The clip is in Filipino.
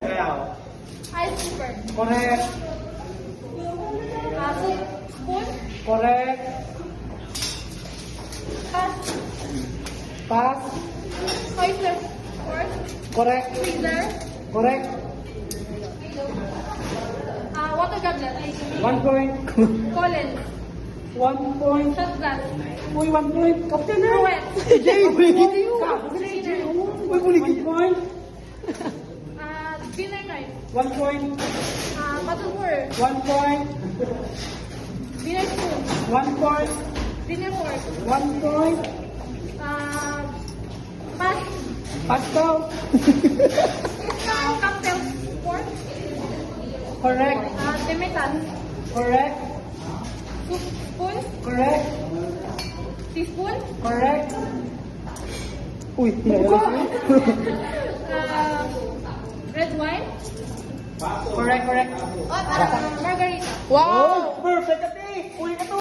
Ice cooker. Correct. Spoon. Correct. Pass. Pass. Oyster fork. Correct. Freezer. Correct. Water goblet. 1 point. Colon. 1 point. Shot glass. Uy, 1 point. Kapten na. Cruet. Jay, buligid you. Dinner. Uy, buligid point. Dinner knife. 1 point. Butterwur. 1 point. Dinner spoon. 1 point. Dinner fork. 1 point. Pass. Pasta. Cocktail fork. Correct. Demetan. Correct. Soup spoon. Correct. Teaspoon. Correct. Uy, Red wine. correct, correct. Margarita. Wow! Perfect ate! Uy, ito!